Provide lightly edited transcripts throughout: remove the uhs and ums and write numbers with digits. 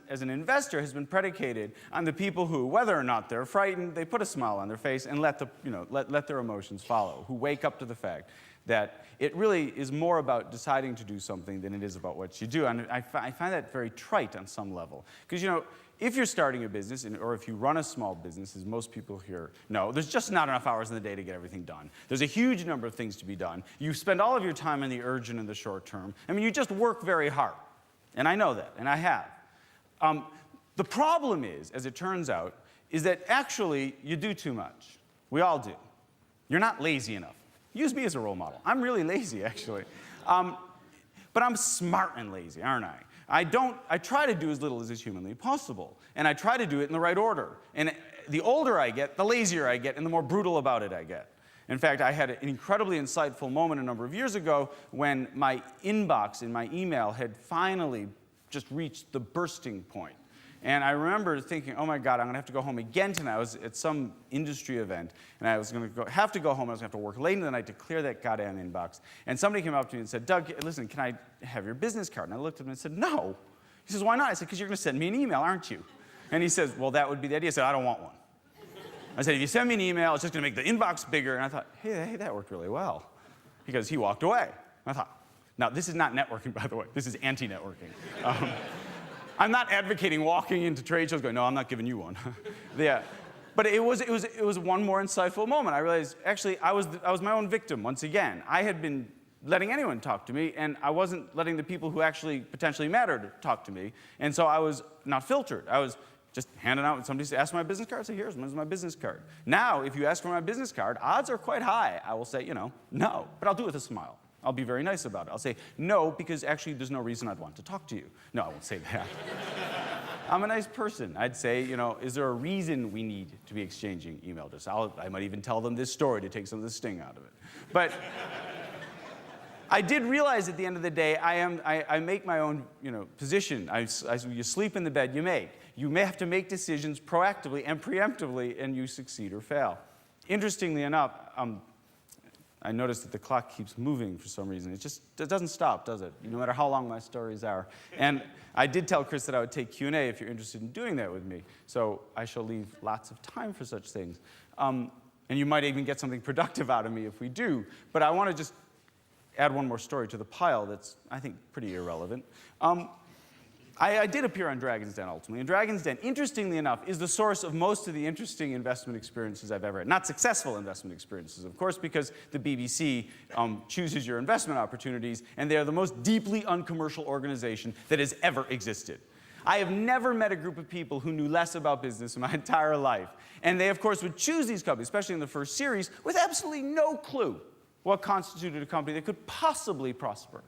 as an investor has been predicated on the people who, whether or not they're frightened, they put a smile on their face and let their emotions follow, who wake up to the fact that it really is more about deciding to do something than it is about what you do. And I find that very trite on some level. Because, if you're starting a business, or if you run a small business, as most people here know, there's just not enough hours in the day to get everything done. There's a huge number of things to be done. You spend all of your time in the urgent and the short term. I mean, you just work very hard. And I know that, and I have. The problem is, as it turns out, is that actually you do too much. We all do. You're not lazy enough. Use me as a role model. I'm really lazy, actually. But I'm smart and lazy, aren't I? I try to do as little as is humanly possible. And I try to do it in the right order. And the older I get, the lazier I get, and the more brutal about it I get. In fact, I had an incredibly insightful moment a number of years ago when my inbox in my email had finally just reached the bursting point. And I remember thinking, oh my God, I'm going to have to go home again tonight. I was at some industry event, and I was going to have to go home. I was going to have to work late into the night to clear that goddamn inbox. And somebody came up to me and said, Doug, listen, can I have your business card? And I looked at him and said, no. He says, why not? I said, because you're going to send me an email, aren't you? And he says, well, that would be the idea. I said, I don't want one. I said, if you send me an email, it's just going to make the inbox bigger. And I thought, hey, that worked really well. Because he walked away. I thought, now, this is not networking, by the way. This is anti-networking. I'm not advocating walking into trade shows going, no, I'm not giving you one. Yeah. But it was one more insightful moment. I realized, actually, I was my own victim once again. I had been letting anyone talk to me, and I wasn't letting the people who actually potentially mattered talk to me. And so I was not filtered. I was just handing out, when somebody asked for my business card, I say, here's my business card. Now, if you ask for my business card, odds are quite high. I will say, no, but I'll do it with a smile. I'll be very nice about it. I'll say, no, because actually there's no reason I'd want to talk to you. No, I won't say that. I'm a nice person. I'd say, is there a reason we need to be exchanging email addresses? I might even tell them this story to take some of the sting out of it. But I did realize at the end of the day, I make my own position. You sleep in the bed you make. You may have to make decisions proactively and preemptively, and you succeed or fail. Interestingly enough, I noticed that the clock keeps moving for some reason. It doesn't stop, does it? No matter how long my stories are. And I did tell Chris that I would take Q&A if you're interested in doing that with me. So I shall leave lots of time for such things. And you might even get something productive out of me if we do. But I want to just add one more story to the pile that's, I think, pretty irrelevant. I did appear on Dragon's Den, ultimately. And Dragon's Den, interestingly enough, is the source of most of the interesting investment experiences I've ever had. Not successful investment experiences, of course, because the BBC chooses your investment opportunities, and they are the most deeply uncommercial organization that has ever existed. I have never met a group of people who knew less about business in my entire life. And they, of course, would choose these companies, especially in the first series, with absolutely no clue what constituted a company that could possibly prosper.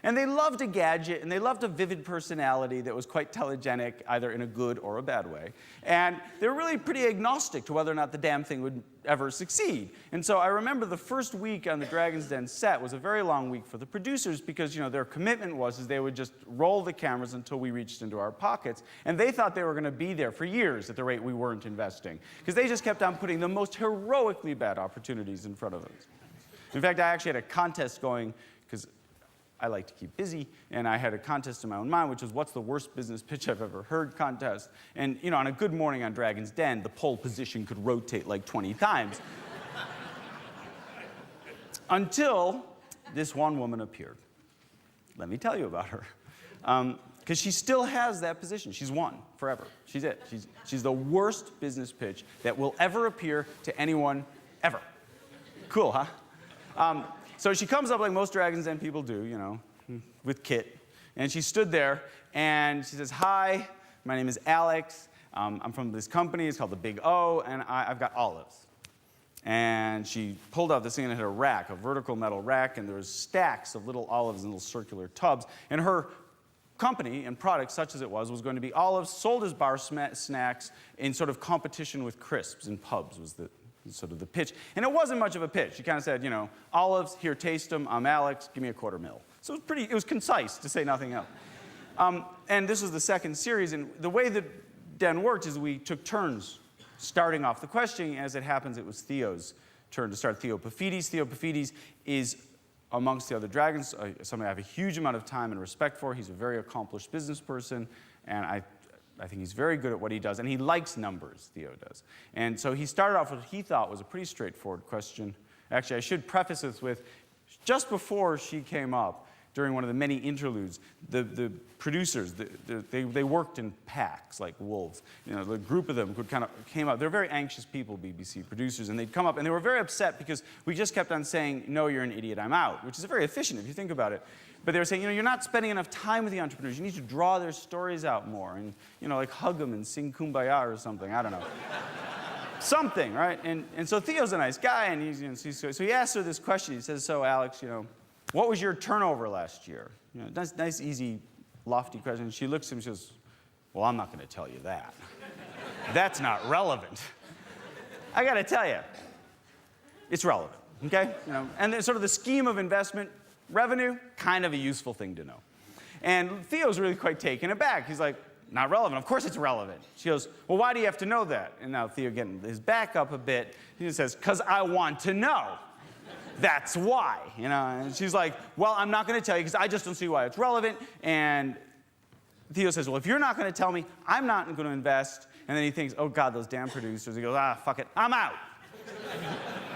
And they loved a gadget, and they loved a vivid personality that was quite telegenic, either in a good or a bad way. And they were really pretty agnostic to whether or not the damn thing would ever succeed. And so I remember the first week on the Dragon's Den set was a very long week for the producers because, their commitment was they would just roll the cameras until we reached into our pockets. And they thought they were going to be there for years at the rate we weren't investing. Because they just kept on putting the most heroically bad opportunities in front of us. In fact, I actually had a contest going, because I like to keep busy, and I had a contest in my own mind, which was what's the worst business pitch I've ever heard contest. And, on a good morning on Dragon's Den, the pole position could rotate like 20 times. Until this one woman appeared. Let me tell you about her. Because she still has that position. She's won forever. She's it. She's the worst business pitch that will ever appear to anyone ever. Cool, huh? So she comes up like most Dragon's Den people do, with Kit. And she stood there, and she says, hi, my name is Alex. I'm from this company. It's called The Big O, and I've got olives. And she pulled out this thing and it had a rack, a vertical metal rack, and there was stacks of little olives in little circular tubs. And her company and product, such as it was going to be olives sold as bar snacks in sort of competition with crisps in pubs was sort of the pitch. And it wasn't much of a pitch. She kind of said, olives, here, taste them. I'm Alex, give me a $250,000. So it was concise, to say nothing else. And this was the second series, and the way that Den worked is we took turns starting off the questioning. As it happens, it was Theo's turn to start. Theo Paphides. Theo Paphides is, amongst the other dragons, somebody I have a huge amount of time and respect for. He's a very accomplished business person, and I think he's very good at what he does, and he likes numbers, Theo does. And so he started off with what he thought was a pretty straightforward question. Actually, I should preface this with, just before she came up, during one of the many interludes, the producers, they worked in packs like wolves. You know, the group of them came up. They're very anxious people, BBC producers, and they'd come up, and they were very upset because we just kept on saying, no, you're an idiot, I'm out, which is very efficient if you think about it. But they were saying, you know, you're not spending enough time with the entrepreneurs. You need to draw their stories out more and, you know, like hug them and sing Kumbaya or something. I don't know. Something, right? And so Theo's a nice guy, and so he asks her this question. He says, so Alex, you know, what was your turnover last year? You know, nice, easy, lofty question. And she looks at him and she goes, well, I'm not going to tell you that. That's not relevant. I got to tell you, it's relevant, okay? You know, and then sort of the scheme of investment revenue, kind of a useful thing to know. And Theo's really quite taken aback. He's like, not relevant. Of course it's relevant. She goes, well, why do you have to know that? And now Theo, getting his back up a bit, he says, because I want to know. That's why, you know. And she's like, well, I'm not going to tell you because I just don't see why it's relevant. And Theo says, well, if you're not going to tell me, I'm not going to invest. And then he thinks, oh, God, those damn producers. He goes, fuck it, I'm out.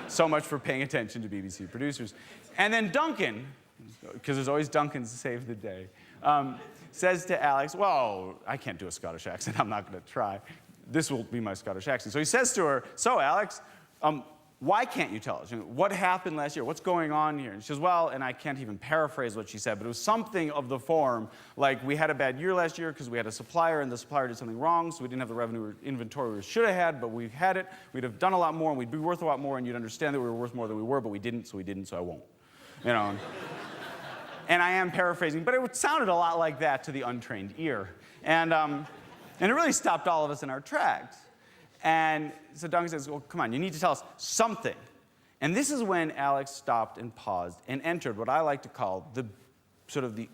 So much for paying attention to BBC producers. And then Duncan, because there's always Duncans to save the day, says to Alex, well, I can't do a Scottish accent. I'm not going to try. This will be my Scottish accent. So he says to her, so Alex, why can't you tell us? You know, what happened last year? What's going on here? And she says, well, and I can't even paraphrase what she said, but it was something of the form, like we had a bad year last year because we had a supplier and the supplier did something wrong, so we didn't have the revenue or inventory we should have had, but we had it. We'd have done a lot more and we'd be worth a lot more and you'd understand that we were worth more than we were, but we didn't, so I won't. You know. And I am paraphrasing, but it sounded a lot like that to the untrained ear. And it really stopped all of us in our tracks. And so Duncan says, well, come on, you need to tell us something. And this is when Alex stopped and paused and entered what I like to call the sort of the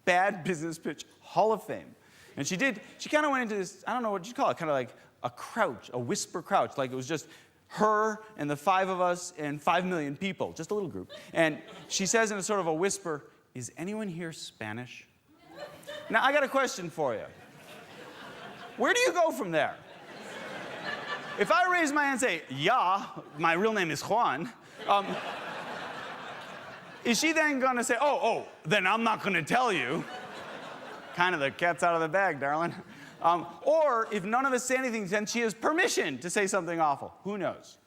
bad business pitch Hall of Fame. And she kind of went into this, I don't know what you'd call it, kind of like a crouch, a whisper crouch, like it was just her and the 5 of us and 5 million people, just a little group. And she says in a sort of a whisper, is anyone here Spanish? Now, I got a question for you. Where do you go from there? If I raise my hand and say, yeah, my real name is Juan, is she then going to say, oh, then I'm not going to tell you? Kind of the cat's out of the bag, darling. Or if none of us say anything, then she has permission to say something awful. Who knows?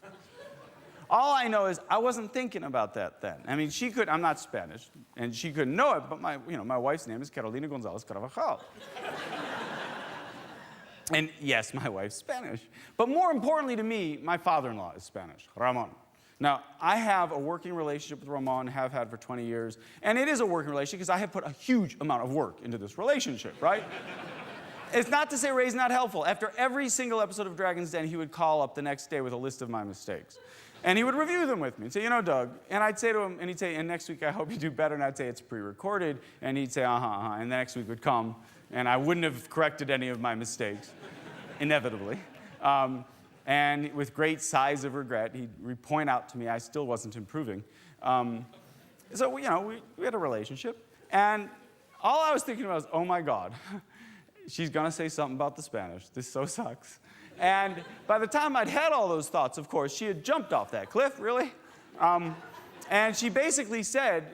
All I know is I wasn't thinking about that then. I mean, I'm not Spanish, and she couldn't know it, but my wife's name is Carolina Gonzalez Carvajal. And yes, my wife's Spanish. But more importantly to me, my father-in-law is Spanish, Ramon. Now, I have a working relationship with Ramon, have had for 20 years, and it is a working relationship because I have put a huge amount of work into this relationship, right? It's not to say Ray's not helpful. After every single episode of Dragon's Den, he would call up the next day with a list of my mistakes. And he would review them with me and say, you know, Doug, and I'd say to him, and he'd say, and next week I hope you do better, and I'd say it's pre-recorded, and he'd say, and the next week would come, and I wouldn't have corrected any of my mistakes, inevitably. And with great sighs of regret, he'd point out to me I still wasn't improving. So, you know, we had a relationship, and all I was thinking about was, oh my God, she's gonna say something about the Spanish. This so sucks. And by the time I'd had all those thoughts, of course, she had jumped off that cliff, really. And she basically said,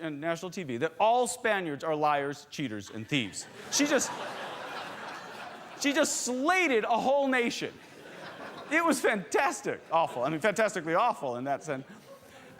on national TV, that all Spaniards are liars, cheaters, and thieves. She just slated a whole nation. It was fantastic. Awful. I mean, fantastically awful in that sense.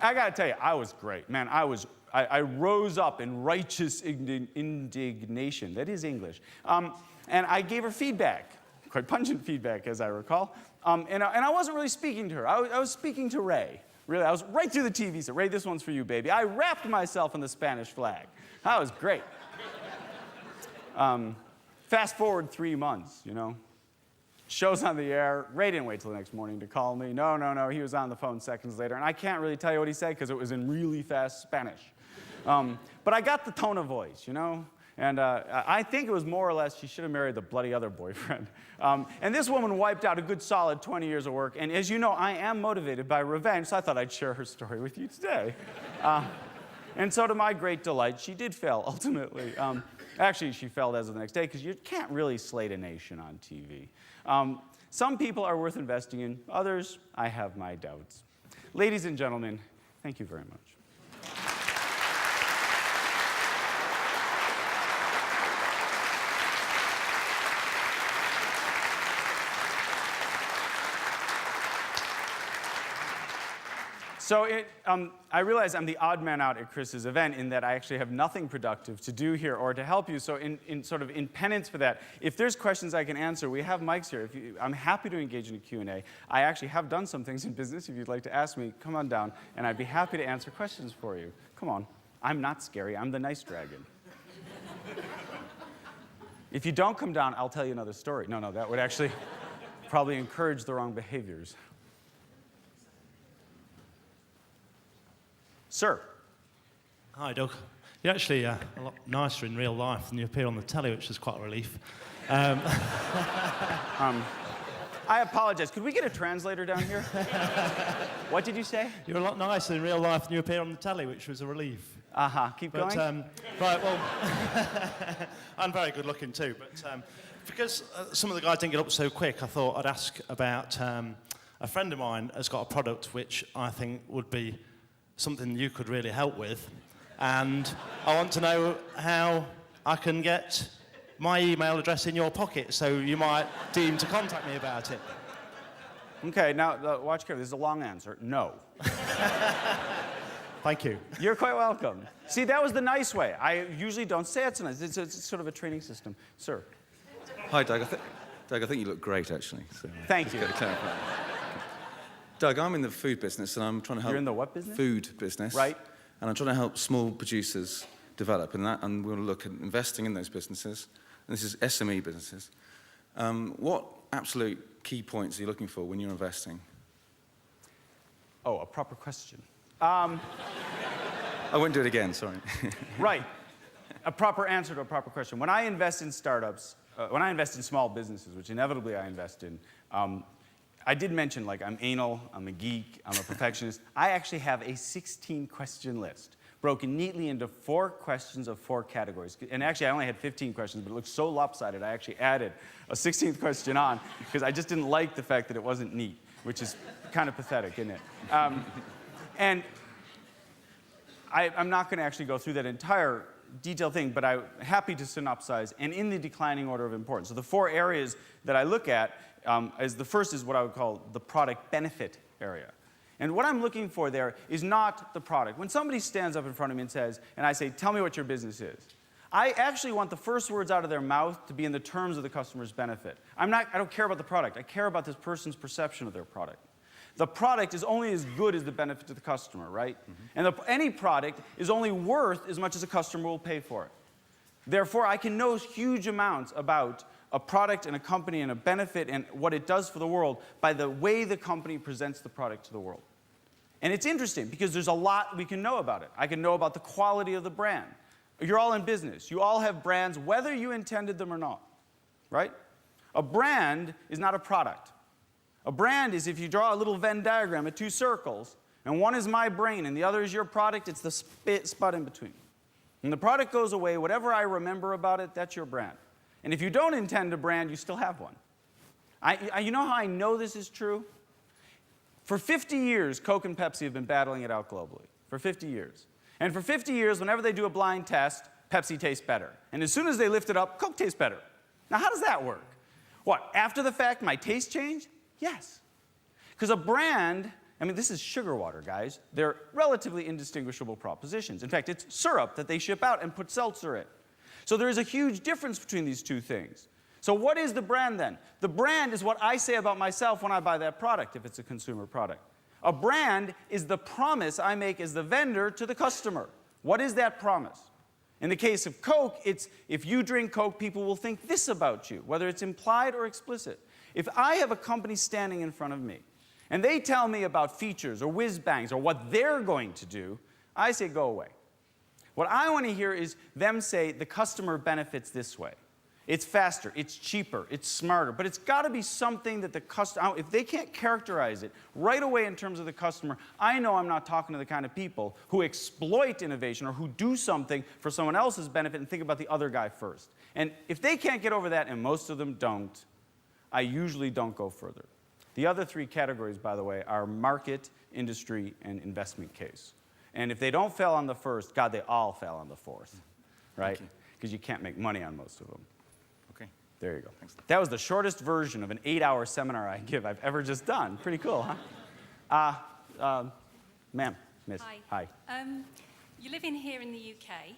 I gotta tell you, I was great. Man, I rose up in righteous indignation. That is English. And I gave her feedback. Quite pungent feedback, as I recall. And I wasn't really speaking to her. I was speaking to Ray. Really, I was right through the TV. Said, Ray, this one's for you, baby. I wrapped myself in the Spanish flag. That was great. Fast forward 3 months, you know. Show's on the air. Ray didn't wait till the next morning to call me. No. He was on the phone seconds later. And I can't really tell you what he said because it was in really fast Spanish. But I got the tone of voice, you know. And I think it was more or less she should have married the bloody other boyfriend. And this woman wiped out a good solid 20 years of work. And as you know, I am motivated by revenge, so I thought I'd share her story with you today. And so to my great delight, she did fail, ultimately. Actually, she failed as of the next day because you can't really slate a nation on TV. Some people are worth investing in. Others, I have my doubts. Ladies and gentlemen, thank you very much. So I realize I'm the odd man out at Chris's event in that I actually have nothing productive to do here or to help you. So in penance for that, if there's questions I can answer, we have mics here. I'm happy to engage in a Q&A. I actually have done some things in business. If you'd like to ask me, come on down, and I'd be happy to answer questions for you. Come on. I'm not scary. I'm the nice dragon. If you don't come down, I'll tell you another story. No, that would actually probably encourage the wrong behaviors. Sir. Hi, Doug. You're actually a lot nicer in real life than you appear on the telly, which is quite a relief. I apologize. Could we get a translator down here? What did you say? You're a lot nicer in real life than you appear on the telly, which was a relief. Keep going. Right, well, I'm very good looking too, but because some of the guys didn't get up so quick, I thought I'd ask about a friend of mine has got a product which I think would be something you could really help with, and I want to know how I can get my email address in your pocket, so you might deem to contact me about it. Okay, now watch carefully. This is a long answer. No. Thank you. You're quite welcome. See, that was the nice way. I usually don't say it so nice. It's sort of a training system. Sir. Hi, Doug. Doug, I think you look great, actually. So, thank you. Doug, I'm in the food business, and I'm trying to help... You're in the what business? Food business. Right. And I'm trying to help small producers develop, and we'll look at investing in those businesses. And this is SME businesses. What absolute key points are you looking for when you're investing? Oh, a proper question. I won't do it again, sorry. Right. A proper answer to a proper question. When I invest in startups, when I invest in small businesses, which inevitably I invest in, I did mention, like, I'm anal, I'm a geek, I'm a perfectionist. I actually have a 16-question list, broken neatly into 4 questions of 4 categories. And actually, I only had 15 questions, but it looked so lopsided, I actually added a 16th question on, because I just didn't like the fact that it wasn't neat, which is kind of pathetic, isn't it? And I'm not going to actually go through that entire detailed thing, but I'm happy to synopsize, and in the declining order of importance. So the 4 areas that I look at, the first is what I would call the product benefit area. And what I'm looking for there is not the product. When somebody stands up in front of me and says, and I say, tell me what your business is, I actually want the first words out of their mouth to be in the terms of the customer's benefit. I don't care about the product. I care about this person's perception of their product. The product is only as good as the benefit to the customer, right? Mm-hmm. And any product is only worth as much as a customer will pay for it. Therefore, I can know huge amounts about a product and a company and a benefit and what it does for the world by the way the company presents the product to the world. And it's interesting because there's a lot we can know about it. I can know about the quality of the brand. You're all in business. You all have brands, whether you intended them or not, right? A brand is not a product. A brand is, if you draw a little Venn diagram at 2 circles, and one is my brain and the other is your product, it's the spot in between. When the product goes away, whatever I remember about it, that's your brand. And if you don't intend a brand, you still have one. You know how I know this is true? For 50 years, Coke and Pepsi have been battling it out globally. For 50 years. And for 50 years, whenever they do a blind test, Pepsi tastes better. And as soon as they lift it up, Coke tastes better. Now, how does that work? What, after the fact, my taste changed? Yes. Because a brand, I mean, this is sugar water, guys. They're relatively indistinguishable propositions. In fact, it's syrup that they ship out and put seltzer in. So there is a huge difference between these 2 things. So what is the brand then? The brand is what I say about myself when I buy that product, if it's a consumer product. A brand is the promise I make as the vendor to the customer. What is that promise? In the case of Coke, it's if you drink Coke, people will think this about you, whether it's implied or explicit. If I have a company standing in front of me, and they tell me about features or whiz-bangs or what they're going to do, I say, go away. What I want to hear is them say, the customer benefits this way. It's faster, it's cheaper, it's smarter, but it's got to be something that the customer, if they can't characterize it right away in terms of the customer, I know I'm not talking to the kind of people who exploit innovation or who do something for someone else's benefit and think about the other guy first. And if they can't get over that, and most of them don't, I usually don't go further. The other three categories, by the way, are market, industry, and investment case. And if they don't fail on the first, God, they all fail on the fourth, right? Because you can't make money on most of them. Okay. There you go. Thanks. That was the shortest version of an 8-hour seminar I've ever just done. Pretty cool, huh? Ma'am, miss. Hi. You're living here in the UK.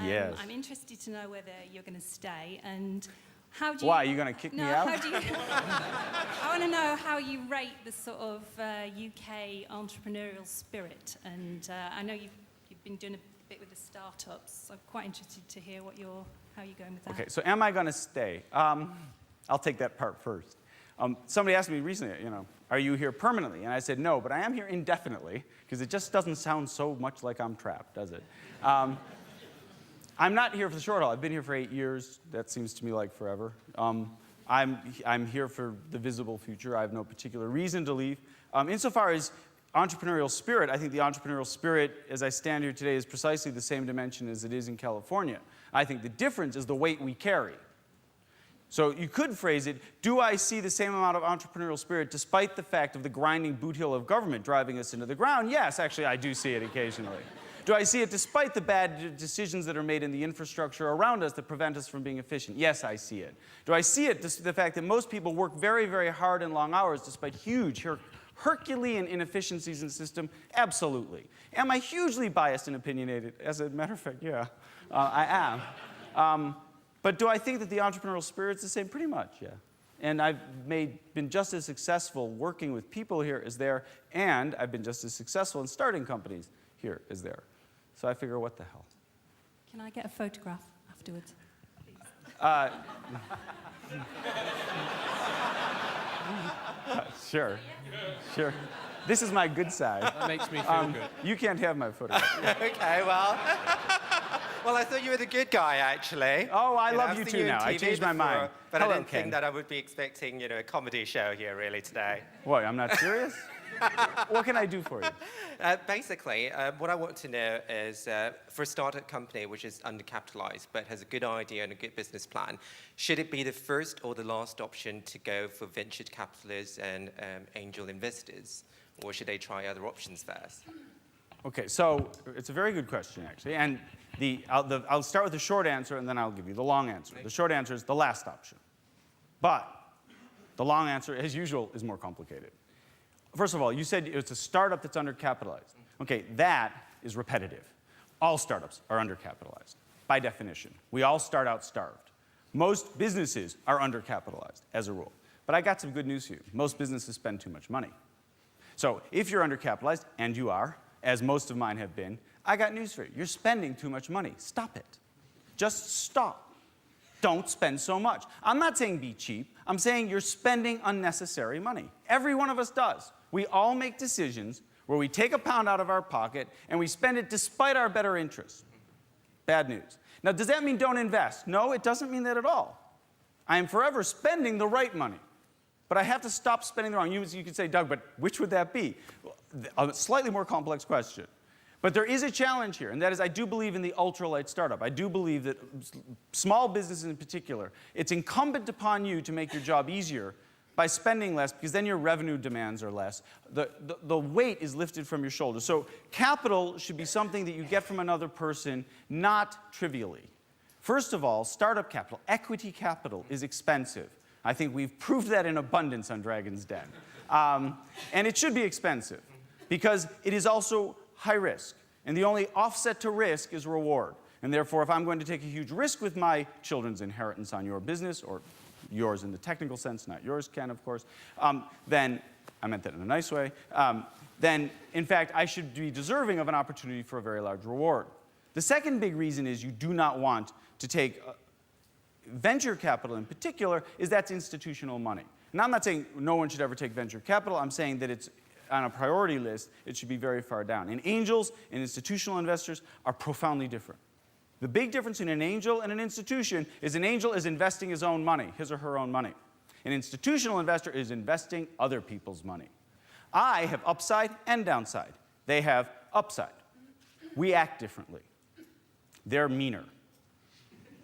Yes. I'm interested to know whether you're going to stay and how do you... Why, are you going to kick me out? How do you... I want to know how you rate the sort of UK entrepreneurial spirit. And I know you've been doing a bit with the startups. I'm quite interested to hear how you're going with that. Okay, so am I going to stay? I'll take that part first. Somebody asked me recently, are you here permanently? And I said, no, but I am here indefinitely, because it just doesn't sound so much like I'm trapped, does it? I'm not here for the short haul. I've been here for 8 years. That seems to me like forever. I'm here for the visible future. I have no particular reason to leave. Insofar as entrepreneurial spirit, I think the entrepreneurial spirit, as I stand here today, is precisely the same dimension as it is in California. I think the difference is the weight we carry. So you could phrase it, do I see the same amount of entrepreneurial spirit despite the fact of the grinding boot heel of government driving us into the ground? Yes, actually, I do see it occasionally. Do I see it despite the bad decisions that are made in the infrastructure around us that prevent us from being efficient? Yes, I see it. Do I see it the fact that most people work very, very hard and long hours despite huge Herculean inefficiencies in the system? Absolutely. Am I hugely biased and opinionated? As a matter of fact, yeah, I am. But do I think that the entrepreneurial spirit's the same? Pretty much, yeah. And I've been just as successful working with people here as there, and I've been just as successful in starting companies here as there. So I figure, what the hell? Can I get a photograph afterwards? Sure. This is my good side. That makes me feel good. You can't have my photograph. Okay, well. Well, I thought you were the good guy, actually. Oh, I love I've you seen too in now. I TV changed my before, mind. But Hello, I didn't Ken. think that I would be expecting, a comedy show here, really, today. What, I'm not serious? What can I do for you? Basically, what I want to know is, for a startup company which is undercapitalized but has a good idea and a good business plan, should it be the first or the last option to go for venture capitalists and angel investors? Or should they try other options first? Okay, so it's a very good question, actually. And I'll start with the short answer, and then I'll give you the long answer. The short answer is the last option. But the long answer, as usual, is more complicated. First of all, you said it's a startup that's undercapitalized. Okay, that is repetitive. All startups are undercapitalized, by definition. We all start out starved. Most businesses are undercapitalized, as a rule. But I got some good news for you. Most businesses spend too much money. So if you're undercapitalized, and you are, as most of mine have been, I got news for you. You're spending too much money. Stop it. Just stop. Don't spend so much. I'm not saying be cheap. I'm saying you're spending unnecessary money. Every one of us does. We all make decisions where we take a pound out of our pocket and we spend it despite our better interests. Bad news. Now, does that mean don't invest? No, it doesn't mean that at all. I am forever spending the right money. But I have to stop spending the wrong. You could say, Doug, but which would that be? A slightly more complex question. But there is a challenge here, and that is I do believe in the ultralight startup. I do believe that small businesses in particular, it's incumbent upon you to make your job easier by spending less, because then your revenue demands are less. The weight is lifted from your shoulders. So capital should be something that you get from another person, not trivially. First of all, startup capital, equity capital, is expensive. I think we've proved that in abundance on Dragon's Den. And it should be expensive, because it is also high risk. And the only offset to risk is reward. And therefore, if I'm going to take a huge risk with my children's inheritance on your business, or yours in the technical sense, not yours, Ken, of course, then, I meant that in a nice way, then, in fact, I should be deserving of an opportunity for a very large reward. The second big reason is you do not want to take venture capital in particular, is that's institutional money. And I'm not saying no one should ever take venture capital. I'm saying that it's on a priority list, it should be very far down. And angels and institutional investors are profoundly different. The big difference in an angel and an institution is an angel is investing his own money, his or her own money. An institutional investor is investing other people's money. I have upside and downside. They have upside. We act differently. They're meaner.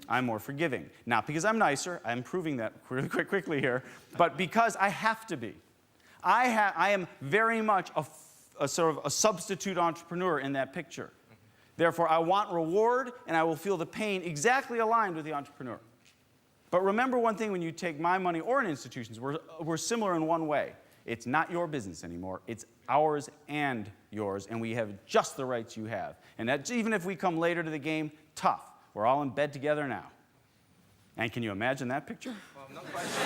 I'm more forgiving. Not because I'm nicer, I'm proving that really quickly here, but because I have to be. I am very much a sort of a substitute entrepreneur in that picture. Therefore, I want reward, and I will feel the pain exactly aligned with the entrepreneur. But remember one thing when you take my money or an institution's, we're similar in one way. It's not your business anymore. It's ours and yours, and we have just the rights you have. And that's, even if we come later to the game, tough. We're all in bed together now. And can you imagine that picture? Well, I'm not quite sure.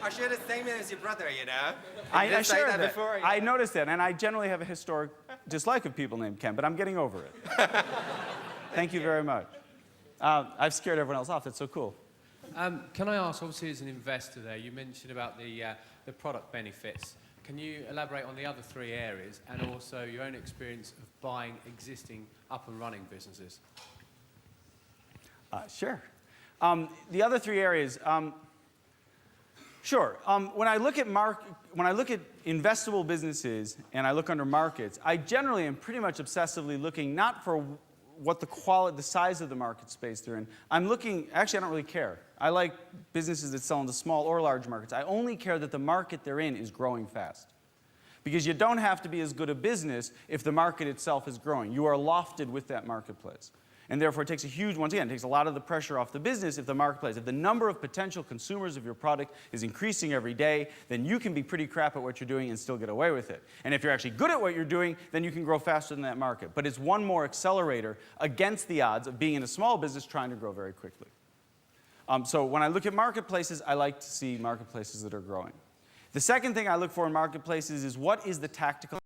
I share the same name as your brother, you know. I say shared that that. before. I noticed that, and I generally have a historic dislike of people named Ken, but I'm getting over it. Thank you very much. I've scared everyone else off. That's so cool. Can I ask, obviously as an investor there, you mentioned about the product benefits. Can you elaborate on the other three areas and also your own experience of buying existing up and running businesses? Sure. The other three areas, sure. When I look at investable businesses and I look under markets, I generally am pretty much obsessively looking not for what the size of the market space they're in. I'm looking, actually I don't really care. I like businesses that sell into small or large markets. I only care that the market they're in is growing fast. Because you don't have to be as good a business if the market itself is growing. You are lofted with that marketplace. And therefore it takes once again, it takes a lot of the pressure off the business if the marketplace, if the number of potential consumers of your product is increasing every day, then you can be pretty crap at what you're doing and still get away with it. And if you're actually good at what you're doing, then you can grow faster than that market. But it's one more accelerator against the odds of being in a small business trying to grow very quickly. So when I look at marketplaces, I like to see marketplaces that are growing. The second thing I look for in marketplaces is what is the tactical